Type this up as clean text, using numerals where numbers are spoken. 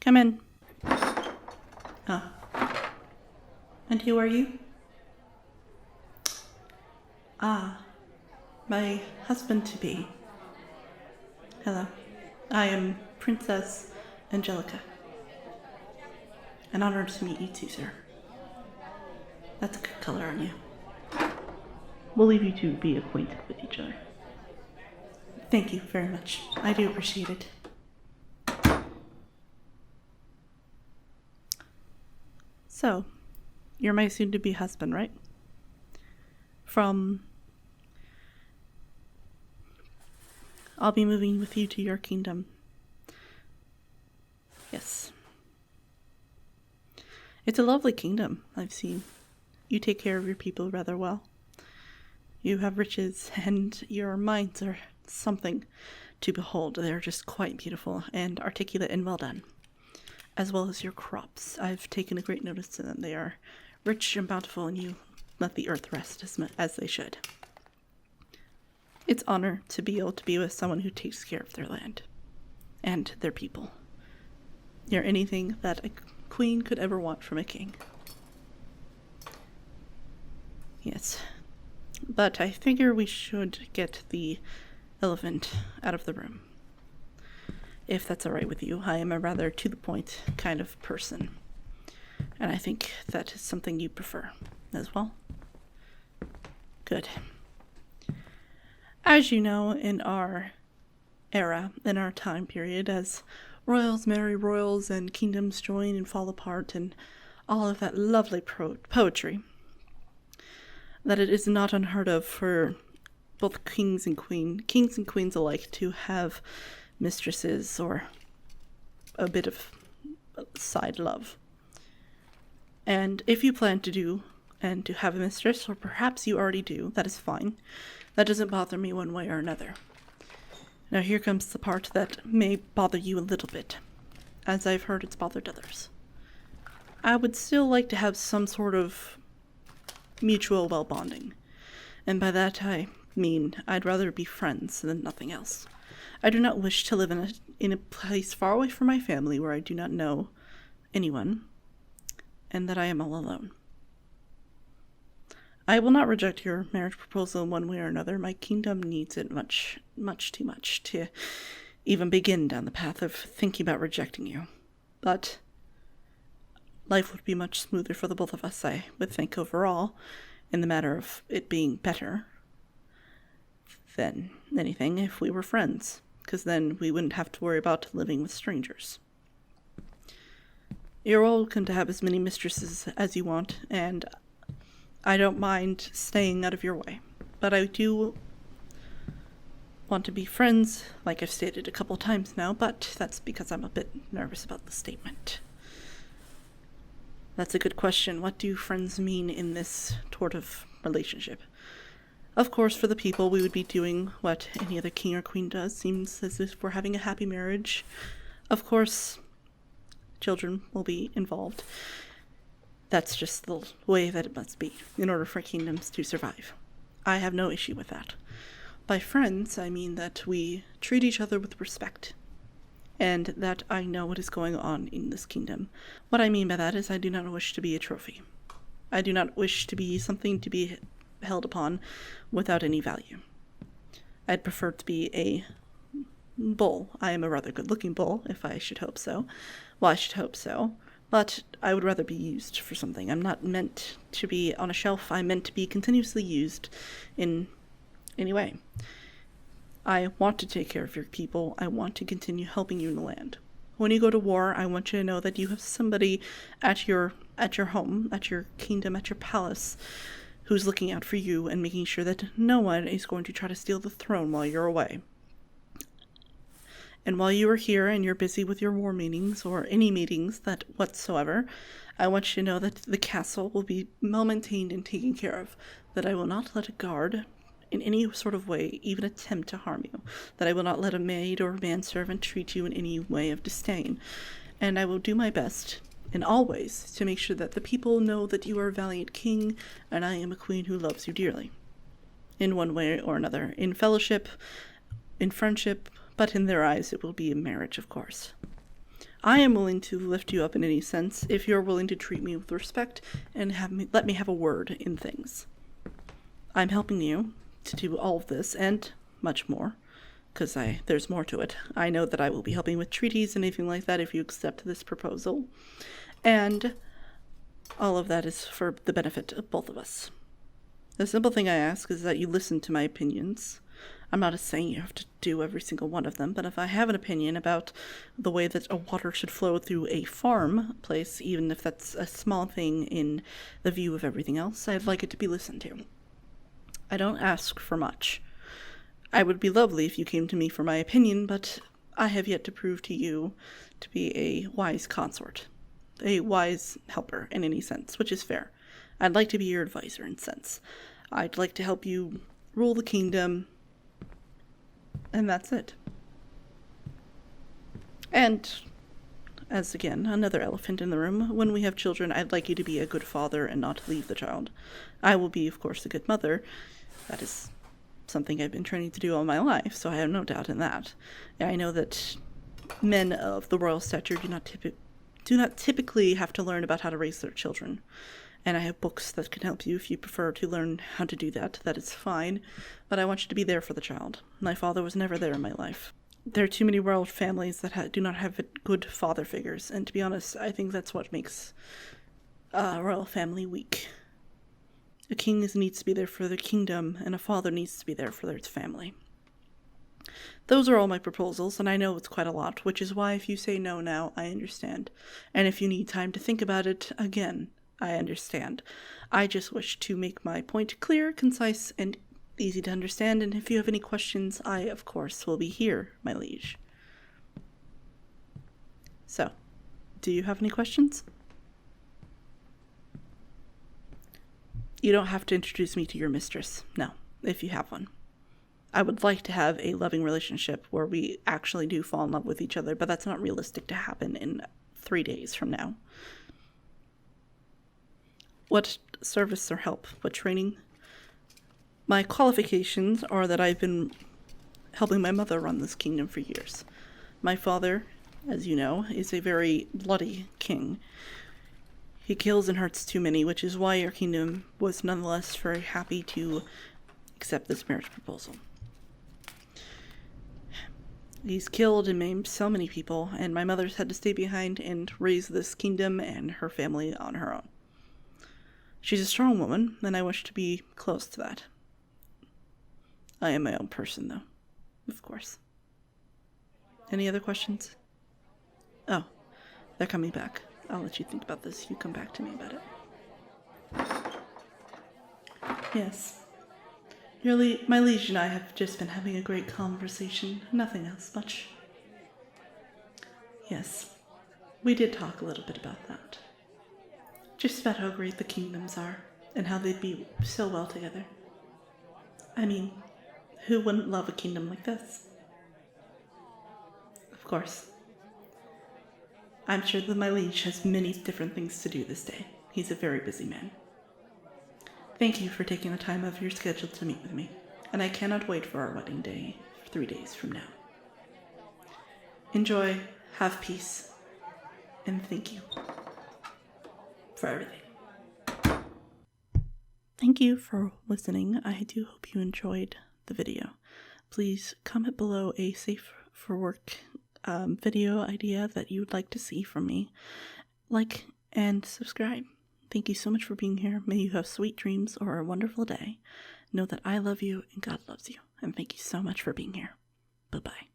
Come in. Ah. And who are you? Ah, my husband-to-be. Hello. I am Princess Angelica. An honor to meet you too, sir. That's a good color on you. We'll leave you to be acquainted with each other. Thank you very much. I do appreciate it. So, you're my soon-to-be husband, right? I'll be moving with you to your kingdom. Yes. It's a lovely kingdom, I've seen. You take care of your people rather well. You have riches, and your minds are something to behold. They're just quite beautiful and articulate and well done. As well as your crops. I've taken a great notice to them. They are rich and bountiful, and you let the earth rest as they should. It's honor to be able to be with someone who takes care of their land and their people. You're anything that a queen could ever want from a king. Yes. But I figure we should get the elephant out of the room. If that's alright with you, I am a rather to-the-point kind of person. And I think that is something you prefer as well. Good. As you know, in our era, in our time period, as royals marry royals and kingdoms join and fall apart and all of that lovely poetry, that it is not unheard of for both kings and queens alike to have mistresses or a bit of side love. And if you plan to do and to have a mistress, or perhaps you already do, that is fine. That doesn't bother me one way or another. Now here comes the part that may bother you a little bit, as I've heard it's bothered others. I would still like to have some sort of mutual well-bonding, and by that I mean I'd rather be friends than nothing else. I do not wish to live in a place far away from my family where I do not know anyone, and that I am all alone. I will not reject your marriage proposal in one way or another. My kingdom needs it much, much too much to even begin down the path of thinking about rejecting you. But life would be much smoother for the both of us, I would think, overall, in the matter of it being better than anything if we were friends, because then we wouldn't have to worry about living with strangers. You're welcome to have as many mistresses as you want, and I don't mind staying out of your way, but I do want to be friends, like I've stated a couple times now, but that's because I'm a bit nervous about the statement. That's a good question. What do friends mean in this sort of relationship? Of course, for the people, we would be doing what any other king or queen does. Seems as if we're having a happy marriage. Of course, children will be involved. That's just the way that it must be in order for kingdoms to survive. I have no issue with that. By friends, I mean that we treat each other with respect, and that I know what is going on in this kingdom. What I mean by that is I do not wish to be a trophy. I do not wish to be something to be held upon without any value. I'd prefer to be a bull. I am a rather good-looking bull, if I should hope so. Well, I should hope so. But I would rather be used for something. I'm not meant to be on a shelf. I'm meant to be continuously used in any way. I want to take care of your people. I want to continue helping you in the land. When you go to war, I want you to know that you have somebody at your home, at your kingdom, at your palace, who's looking out for you and making sure that no one is going to try to steal the throne while you're away. And while you are here and you're busy with your war meetings or any meetings that whatsoever, I want you to know that the castle will be well maintained and taken care of, that I will not let a guard in any sort of way even attempt to harm you, that I will not let a maid or a manservant treat you in any way of disdain, and I will do my best in all ways to make sure that the people know that you are a valiant king and I am a queen who loves you dearly, in one way or another, in fellowship, in friendship, but in their eyes it will be a marriage, of course. I am willing to lift you up in any sense if you're willing to treat me with respect and let me have a word in things. I'm helping you to do all of this and much more, because there's more to it. I know that I will be helping with treaties and anything like that if you accept this proposal. And all of that is for the benefit of both of us. The simple thing I ask is that you listen to my opinions. I'm not saying you have to do every single one of them, but if I have an opinion about the way that a water should flow through a farm place, even if that's a small thing in the view of everything else, I'd like it to be listened to. I don't ask for much. I would be lovely if you came to me for my opinion, but I have yet to prove to you to be a wise consort, a wise helper in any sense, which is fair. I'd like to be your advisor in sense. I'd like to help you rule the kingdom, and that's it. And, as again, another elephant in the room, when we have children, I'd like you to be a good father and not leave the child. I will be, of course, a good mother. That is something I've been training to do all my life, so I have no doubt in that. And I know that men of the royal stature do not typically have to learn about how to raise their children. And I have books that can help you if you prefer to learn how to do that. That is fine. But I want you to be there for the child. My father was never there in my life. There are too many royal families that do not have good father figures. And to be honest, I think that's what makes a royal family weak. A king needs to be there for their kingdom, and a father needs to be there for their family. Those are all my proposals, and I know it's quite a lot, which is why if you say no now, I understand. And if you need time to think about it, again, I understand. I just wish to make my point clear, concise, and easy to understand, and if you have any questions, I, of course, will be here, my liege. So, do you have any questions? You don't have to introduce me to your mistress, no, if you have one. I would like to have a loving relationship where we actually do fall in love with each other, but that's not realistic to happen in 3 days from now. What service or help? What training? My qualifications are that I've been helping my mother run this kingdom for years. My father, as you know, is a very bloody king. He kills and hurts too many, which is why our kingdom was nonetheless very happy to accept this marriage proposal. He's killed and maimed so many people, and my mother's had to stay behind and raise this kingdom and her family on her own. She's a strong woman, and I wish to be close to that. I am my own person, though, of course. Any other questions? Oh, they're coming back. I'll let you think about this. You come back to me about it. Yes. My liege and I have just been having a great conversation. Nothing else much. Yes. We did talk a little bit about that. Just about how great the kingdoms are, and how they'd be so well together. I mean, who wouldn't love a kingdom like this? Of course. I'm sure that my liege has many different things to do this day. He's a very busy man. Thank you for taking the time out of your schedule to meet with me, and I cannot wait for our wedding day 3 days from now. Enjoy, have peace, and thank you for everything. Thank you for listening. I do hope you enjoyed the video. Please comment below a safe for work video idea that you would like to see from me. Like and subscribe. Thank you so much for being here. May you have sweet dreams or a wonderful day. Know that I love you and God loves you. And thank you so much for being here. Bye-bye.